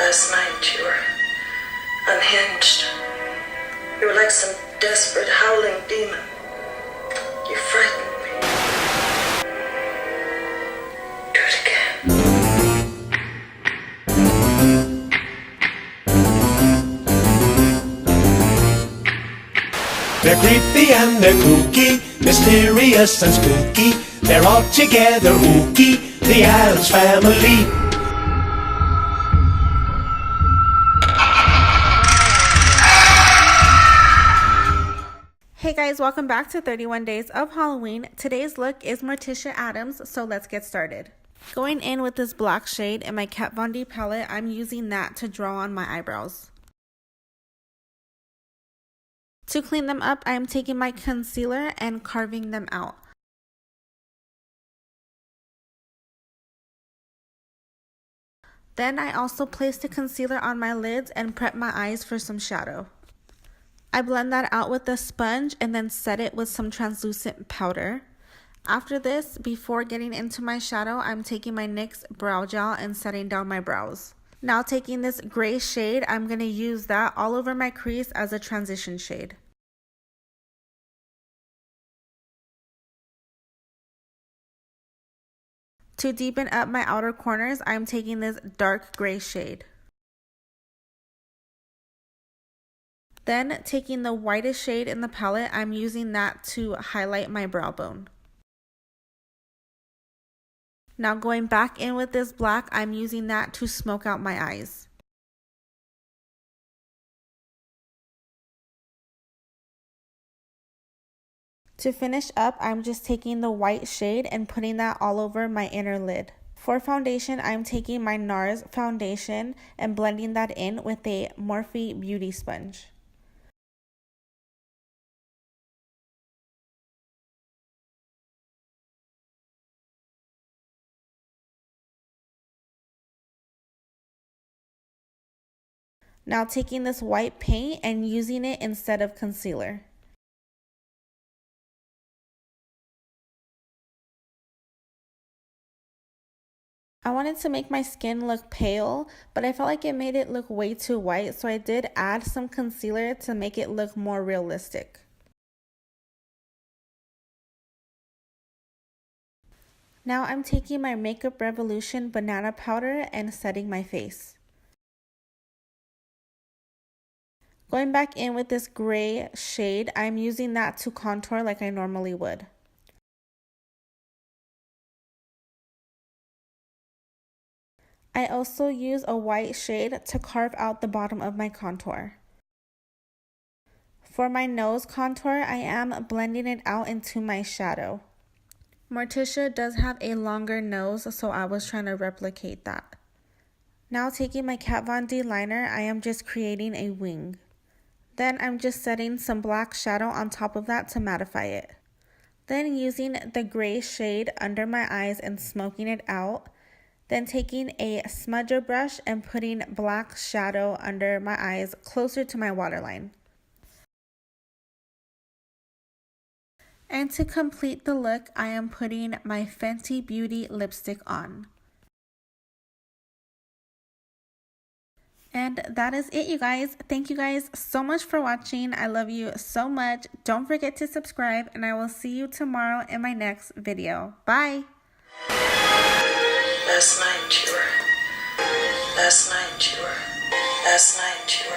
Last night you were unhinged. You were like some desperate howling demon. You frightened me. Do it again. They're creepy and they're kooky, mysterious and spooky. They're all together ooky, the Addams Family. Hey guys, welcome back to 31 Days of Halloween. Today's look is Morticia Addams, so let's get started. Going in with this black shade in my Kat Von D palette, I'm using that to draw on my eyebrows. To clean them up, I am taking my concealer and carving them out. Then I also place the concealer on my lids and prep my eyes for some shadow. I blend that out with a sponge and then set it with some translucent powder. After this, before getting into my shadow, I'm taking my NYX brow gel and setting down my brows. Now taking this gray shade, I'm going to use that all over my crease as a transition shade. To deepen up my outer corners, I'm taking this dark gray shade. Then taking the whitest shade in the palette, I'm using that to highlight my brow bone. Now going back in with this black, I'm using that to smoke out my eyes. To finish up, I'm just taking the white shade and putting that all over my inner lid. For foundation, I'm taking my NARS foundation and blending that in with a Morphe Beauty sponge. Now taking this white paint and using it instead of concealer. I wanted to make my skin look pale, but I felt like it made it look way too white, so I did add some concealer to make it look more realistic. Now I'm taking my Makeup Revolution banana powder and setting my face. Going back in with this gray shade, I'm using that to contour like I normally would. I also use a white shade to carve out the bottom of my contour. For my nose contour, I am blending it out into my shadow. Morticia does have a longer nose, so I was trying to replicate that. Now taking my Kat Von D liner, I am just creating a wing. Then I'm just setting some black shadow on top of that to mattify it. Then using the gray shade under my eyes and smoking it out. Then taking a smudger brush and putting black shadow under my eyes closer to my waterline. And to complete the look, I am putting my Fenty Beauty lipstick on. And that is it, you guys. Thank you guys so much for watching. I love you so much. Don't forget to subscribe, and I will see you tomorrow in my next video. Bye! Last night you were